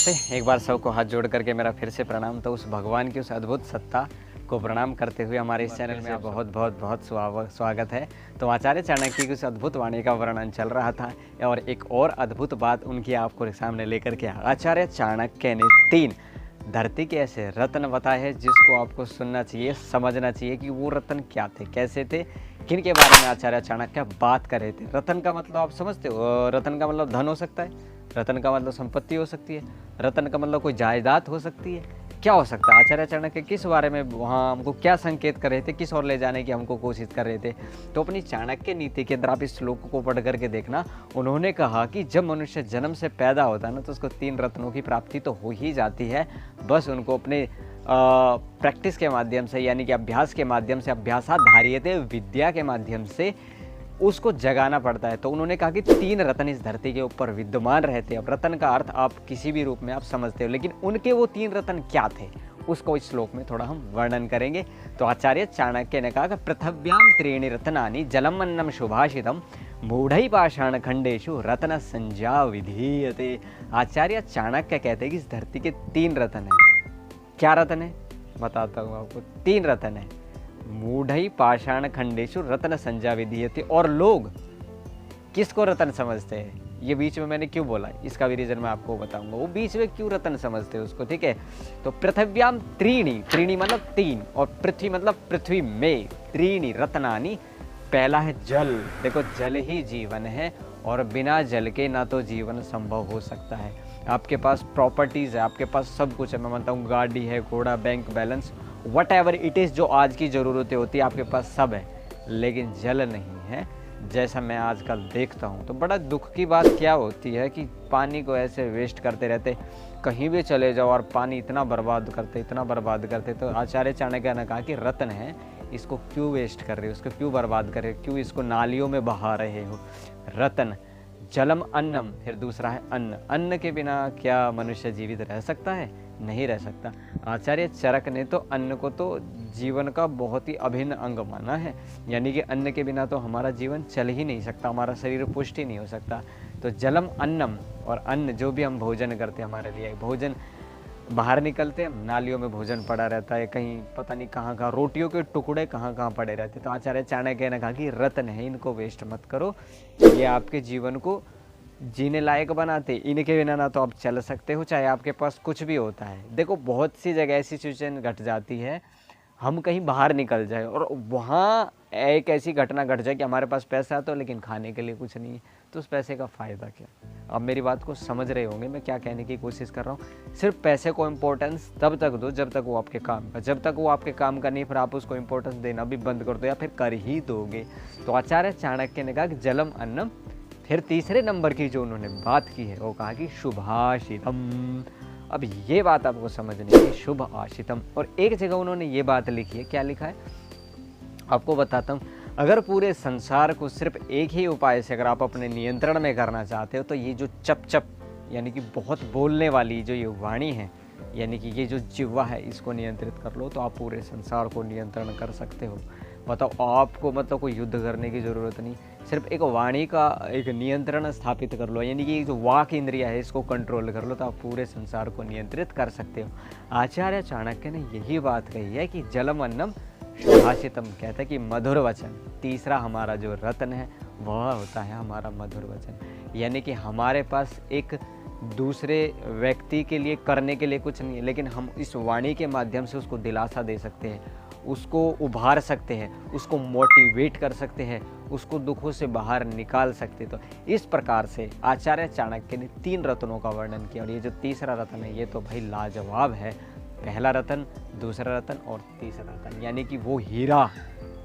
नमस्ते। एक बार सबको हाथ जोड़ करके मेरा फिर से प्रणाम। तो उस भगवान की उस अद्भुत सत्ता को प्रणाम करते हुए हमारे इस चैनल में बहुत बहुत बहुत स्वागत है। तो आचार्य चाणक्य की उस अद्भुत वाणी का वर्णन चल रहा था और एक और अद्भुत बात उनकी आपको सामने लेकर के आचार्य चाणक्य ने 3 धरती के ऐसे रत्न बताए हैं जिसको आपको सुनना चाहिए, समझना चाहिए कि वो रत्न क्या थे, कैसे थे, किन के बारे में आचार्य चाणक्य बात कर रहे थे। रत्न का मतलब आप समझते हो? रत्न का मतलब धन हो सकता है, रत्न का मतलब संपत्ति हो सकती है, रत्न का मतलब कोई जायदाद हो सकती है। क्या हो सकता है? आचार्य चाणक्य किस बारे में वहाँ हमको क्या संकेत कर रहे थे, किस ओर ले जाने की हमको कोशिश कर रहे थे? तो अपनी चाणक्य नीति के अंदर आप इस श्लोक को पढ़ करके देखना। उन्होंने कहा कि जब मनुष्य जन्म से पैदा होता है ना, तो उसको 3 रत्नों की प्राप्ति तो हो ही जाती है। बस उनको अपने प्रैक्टिस के माध्यम से, यानी कि अभ्यास के माध्यम से, अभ्यासाधार्यते विद्या के माध्यम से उसको जगाना पड़ता है। तो उन्होंने कहा कि 3 रत्न इस धरती के ऊपर विद्यमान रहते हैं। अब रत्न का अर्थ आप किसी भी रूप में आप समझते हो, लेकिन उनके वो 3 रत्न क्या थे उसको इस श्लोक में थोड़ा हम वर्णन करेंगे। तो आचार्य चाणक्य ने कहा कि पृथिव्याम 3 रत्नानि जलम अन्नम सुभाषितम मूढ़ै पाषाण खंडेषु रत्न संज्ञा विधीयते। आचार्य चाणक्य कहते हैं कि इस धरती के 3 रत्न हैं। क्या रत्न है? बताता हूँ आपको। 3 रत्न है। मूढ़ै पाषाण खंडेषु रत्न संज्ञा विधीयते। और लोग किसको रत्न समझते हैं? ये बीच में मैंने क्यों बोला, इसका भी रीजन मैं आपको बताऊंगा। वो बीच में क्यों रत्न समझते हैं उसको, ठीक है? तो पृथिव्याम 3 मतलब 3, और पृथ्वी मतलब पृथ्वी में 3 रत्नानि। पहला है जल। देखो, जल ही जीवन है और बिना जल के ना तो जीवन संभव हो सकता है। आपके पास प्रॉपर्टीज है, आपके पास सब कुछ है। मैं मानता हूँ गाड़ी है, घोड़ा, bank balance, what ever it is, जो आज की ज़रूरतें होती है आपके पास सब है, लेकिन जल नहीं है। जैसा मैं आजकल देखता हूँ, तो बड़ा दुख की बात क्या होती है कि पानी को ऐसे वेस्ट करते रहते, कहीं भी चले जाओ और पानी इतना बर्बाद करते। तो आचार्य चाणक्य ने कहा कि रत्न है, इसको क्यों वेस्ट कर रहे हो, इसको क्यों बर्बाद कर रहे हो, क्यों इसको नालियों में बहा रहे हो? रत्न जलम अन्नम, फिर दूसरा है अन्न। अन्न के बिना क्या मनुष्य जीवित रह सकता है? नहीं रह सकता। आचार्य चरक ने तो अन्न को तो जीवन का बहुत ही अभिन्न अंग माना है, यानी कि अन्न के बिना तो हमारा जीवन चल ही नहीं सकता, हमारा शरीर पुष्ट ही नहीं हो सकता। तो जलम अन्नम, और अन्न जो भी हम भोजन करते हैं, हमारे लिए भोजन, बाहर निकलते हैं नालियों में भोजन पड़ा रहता है, कहीं पता नहीं कहाँ रोटियों के टुकड़े कहाँ पड़े रहते हैं। तो आचार्य चाणक्य ने कहा कि रत्न है, इनको वेस्ट मत करो, ये आपके जीवन को जीने लायक बनाते। इनके बिना ना तो आप चल सकते हो, चाहे आपके पास कुछ भी होता है। देखो, बहुत सी जगह ऐसी सिचुएशन घट जाती है, हम कहीं बाहर निकल जाए और वहाँ एक ऐसी घटना घट जाए कि हमारे पास पैसा तो लेकिन खाने के लिए कुछ नहीं है, तो उस पैसे का फ़ायदा क्या? अब मेरी बात को समझ रहे होंगे मैं क्या कहने की कोशिश कर रहा हूँ। सिर्फ पैसे को इम्पोर्टेंस तब तक दो जब तक वो आपके काम का, जब तक वो आपके काम का नहीं, फिर आप उसको इम्पोर्टेंस देना भी बंद कर दो या फिर कर ही दोगे। तो आचार्य चाणक्य ने कहा कि जलम अन्नम। फिर तीसरे नंबर की जो उन्होंने बात की है वो कहा कि शुभाषितम। अब ये बात आपको समझनी है, शुभ आशितम। और एक जगह उन्होंने ये बात लिखी है, क्या लिखा है आपको बताता हूँ। अगर पूरे संसार को सिर्फ एक ही उपाय से अगर आप अपने नियंत्रण में करना चाहते हो, तो ये जो चप यानी कि बहुत बोलने वाली जो ये वाणी है, यानी कि ये जो जिह्वा है, इसको नियंत्रित कर लो तो आप पूरे संसार को नियंत्रण कर सकते हो। बताओ, आपको मतलब कोई युद्ध करने की ज़रूरत नहीं, सिर्फ एक वाणी का एक नियंत्रण स्थापित कर लो, यानी कि जो वाक इंद्रिया है इसको कंट्रोल कर लो, तो आप पूरे संसार को नियंत्रित कर सकते हो। आचार्य चाणक्य ने यही बात कही है कि जलम अन्नम शुभाषितम। कहता है कि मधुर वचन, तीसरा हमारा जो रत्न है वह होता है हमारा मधुर वचन। यानी कि हमारे पास एक दूसरे व्यक्ति के लिए करने के लिए कुछ नहीं है, लेकिन हम इस वाणी के माध्यम से उसको दिलासा दे सकते हैं, उसको उभार सकते हैं, उसको मोटिवेट कर सकते हैं, उसको दुखों से बाहर निकाल सकते। तो इस प्रकार से आचार्य चाणक्य ने 3 रत्नों का वर्णन किया, और ये जो तीसरा रत्न है ये तो भाई लाजवाब है। पहला रत्न, दूसरा रत्न और तीसरा रत्न, यानी कि वो हीरा,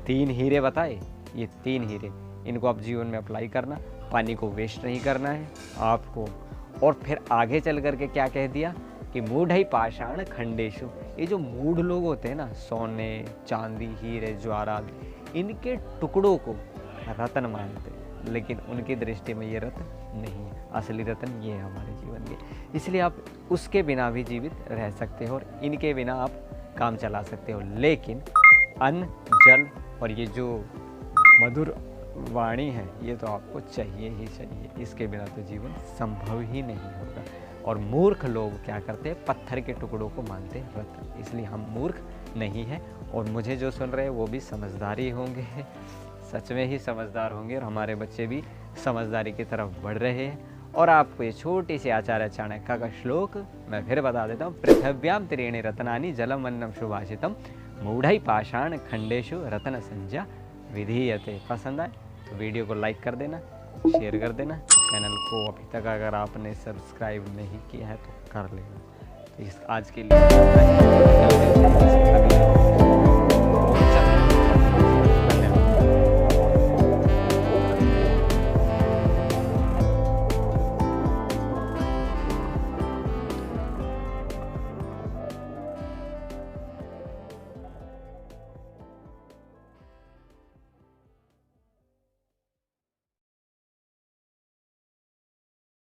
3 हीरे बताए, ये 3 हीरे, इनको आप जीवन में अप्लाई करना, पानी को वेस्ट नहीं करना है आपको। और फिर आगे चल करके क्या कह दिया कि मूढ़ै पाषाण खंडेषु। ये जो मूढ़ लोग होते हैं ना, सोने चांदी हीरे ज्वारात, इनके टुकड़ों को रत्न मानते हैं, लेकिन उनकी दृष्टि में ये रत्न नहीं है। असली रत्न ये है हमारे जीवन के। इसलिए आप उसके बिना भी जीवित रह सकते हो और इनके बिना आप काम चला सकते हो, लेकिन अन्न, जल और ये जो मधुर वाणी है ये तो आपको चाहिए ही चाहिए, इसके बिना तो जीवन संभव ही नहीं होगा। और मूर्ख लोग क्या करते हैं, पत्थर के टुकड़ों को मानते हैं रत्न। इसलिए हम मूर्ख नहीं हैं और मुझे जो सुन रहे हैं वो भी समझदार ही होंगे, सच में ही समझदार होंगे और हमारे बच्चे भी समझदारी की तरफ बढ़ रहे हैं। और आपको ये छोटी सी आचार्य चाणक्य का श्लोक मैं फिर बता देता हूँ। पृथिव्याम त्रीणि रत्नानि जलम अन्नम सुभाषितम मूढ़ै पाषाण खंडेषु रत्न संज्ञा विधीयते। पसंद आए तो वीडियो को लाइक कर देना, शेयर कर देना। चैनल को अभी तक अगर आपने सब्सक्राइब नहीं किया है तो कर लेना। तो इस आज के लिए